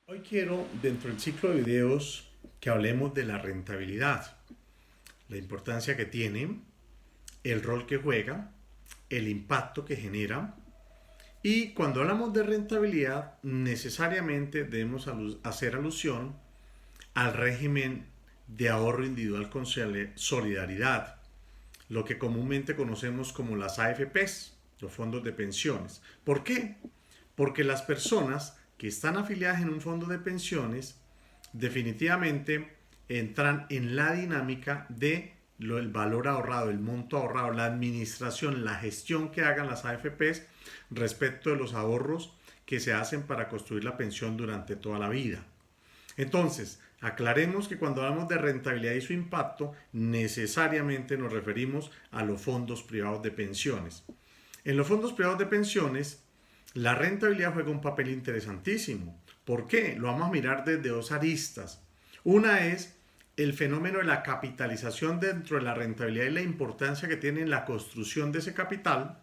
Hoy quiero, dentro del ciclo de videos, que hablemos de la rentabilidad, la importancia que tiene, el rol que juega, el impacto que genera. Y cuando hablamos de rentabilidad, necesariamente debemos hacer alusión al régimen de ahorro individual con solidaridad, lo que comúnmente conocemos como las AFPs, los fondos de pensiones. ¿Por qué? Porque las personas que están afiliadas en un fondo de pensiones definitivamente entran en la dinámica de el valor ahorrado, el monto ahorrado, la administración, la gestión que hagan las AFPs respecto de los ahorros que se hacen para construir la pensión durante toda la vida. Entonces, aclaremos que cuando hablamos de rentabilidad y su impacto, necesariamente nos referimos a los fondos privados de pensiones. En los fondos privados de pensiones, la rentabilidad juega un papel interesantísimo. ¿Por qué? Lo vamos a mirar desde dos aristas. Una es el fenómeno de la capitalización dentro de la rentabilidad y la importancia que tiene en la construcción de ese capital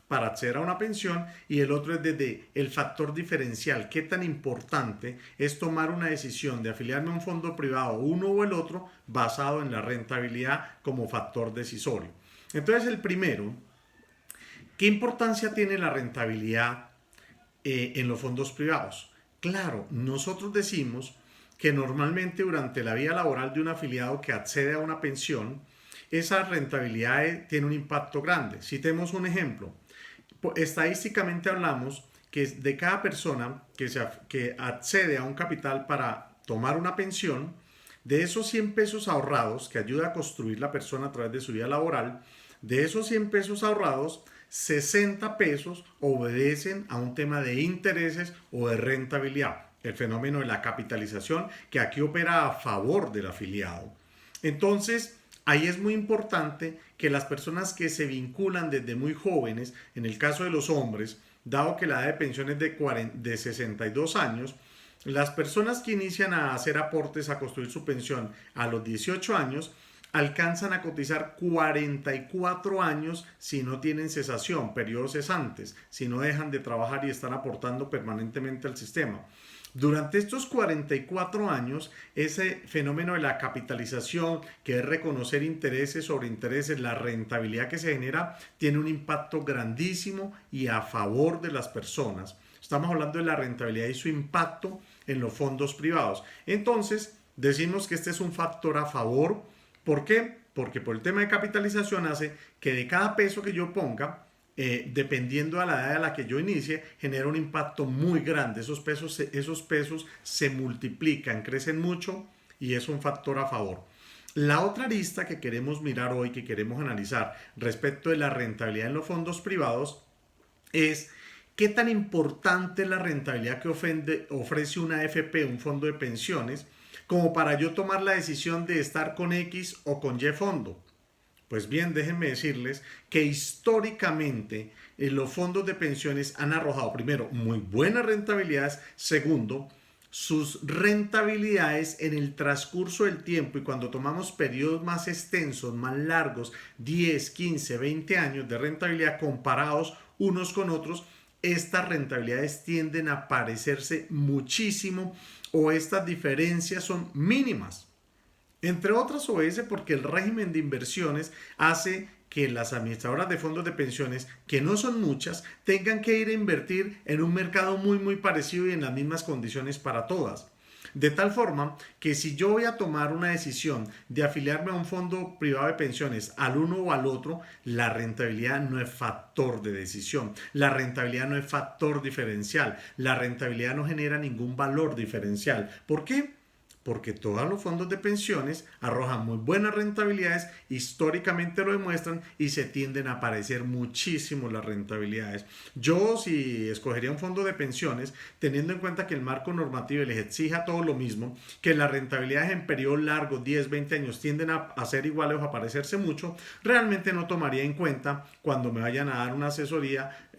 para acceder a una pensión, y el otro es desde el factor diferencial, qué tan importante es tomar una decisión de afiliarme a un fondo privado, uno o el otro, basado en la rentabilidad como factor decisorio. Entonces, el primero, ¿qué importancia tiene la rentabilidad en los fondos privados? Claro, nosotros decimos que normalmente durante la vida laboral de un afiliado que accede a una pensión, esa rentabilidad tiene un impacto grande. Citemos un ejemplo. Estadísticamente hablamos que de cada persona que accede a un capital para tomar una pensión, de esos 100 pesos ahorrados que ayuda a construir la persona a través de su vida laboral, de esos 100 pesos ahorrados, 60 pesos obedecen a un tema de intereses o de rentabilidad, el fenómeno de la capitalización que aquí opera a favor del afiliado. Entonces, ahí es muy importante que las personas que se vinculan desde muy jóvenes, en el caso de los hombres, dado que la edad de pensión es de 62 años, las personas que inician a hacer aportes a construir su pensión a los 18 años, alcanzan a cotizar 44 años si no tienen cesación, periodos cesantes, si no dejan de trabajar y están aportando permanentemente al sistema. Durante estos 44 años, ese fenómeno de la capitalización, que es reconocer intereses sobre intereses, la rentabilidad que se genera, tiene un impacto grandísimo y a favor de las personas. Estamos hablando de la rentabilidad y su impacto en los fondos privados. Entonces, decimos que este es un factor a favor. ¿Por qué? Porque por el tema de capitalización hace que de cada peso que yo ponga, dependiendo de la edad a la que yo inicie, genera un impacto muy grande. Esos pesos se multiplican, crecen mucho y es un factor a favor. La otra arista que queremos mirar hoy, que queremos analizar respecto de la rentabilidad en los fondos privados, es qué tan importante es la rentabilidad que ofrece una AFP, un fondo de pensiones, como para yo tomar la decisión de estar con X o con Y fondo. Pues bien, déjenme decirles que históricamente los fondos de pensiones han arrojado, primero, muy buenas rentabilidades, segundo, sus rentabilidades en el transcurso del tiempo, y cuando tomamos periodos más extensos, más largos, 10, 15, 20 años de rentabilidad comparados unos con otros, estas rentabilidades tienden a parecerse muchísimo, o estas diferencias son mínimas. Entre otras, obedece porque el régimen de inversiones hace que las administradoras de fondos de pensiones, que no son muchas, tengan que ir a invertir en un mercado muy parecido y en las mismas condiciones para todas. De tal forma que si yo voy a tomar una decisión de afiliarme a un fondo privado de pensiones al uno o al otro, la rentabilidad no es factor de decisión, la rentabilidad no es factor diferencial, la rentabilidad no genera ningún valor diferencial. ¿Por qué? Porque todos los fondos de pensiones arrojan muy buenas rentabilidades, históricamente lo demuestran, y se tienden a parecer muchísimo las rentabilidades. Yo, si escogería un fondo de pensiones, teniendo en cuenta que el marco normativo les exija todo lo mismo, que las rentabilidades en periodos largos, 10, 20 años, tienden a ser iguales o a parecerse mucho, realmente no tomaría en cuenta cuando me vayan a dar una asesoría,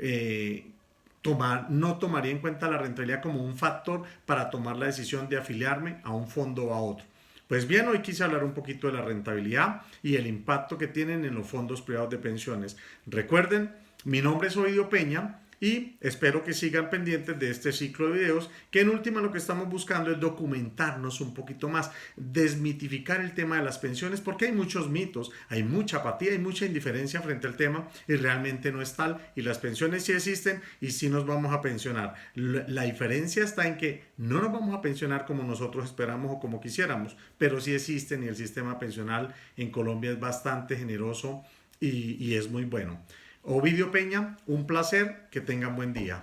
no tomaría en cuenta la rentabilidad como un factor para tomar la decisión de afiliarme a un fondo o a otro. Pues bien, hoy quise hablar un poquito de la rentabilidad y el impacto que tienen en los fondos privados de pensiones. Recuerden, mi nombre es Ovidio Peña Y espero que sigan pendientes de este ciclo de videos, que en última lo que estamos buscando es documentarnos un poquito más, desmitificar el tema de las pensiones, porque hay muchos mitos, hay mucha apatía, hay mucha indiferencia frente al tema y realmente no es tal. Y las pensiones sí existen y sí nos vamos a pensionar. La diferencia está en que no nos vamos a pensionar como nosotros esperamos o como quisiéramos, pero sí existen y el sistema pensional en Colombia es bastante generoso y es muy bueno. Ovidio Peña, un placer, que tengan buen día.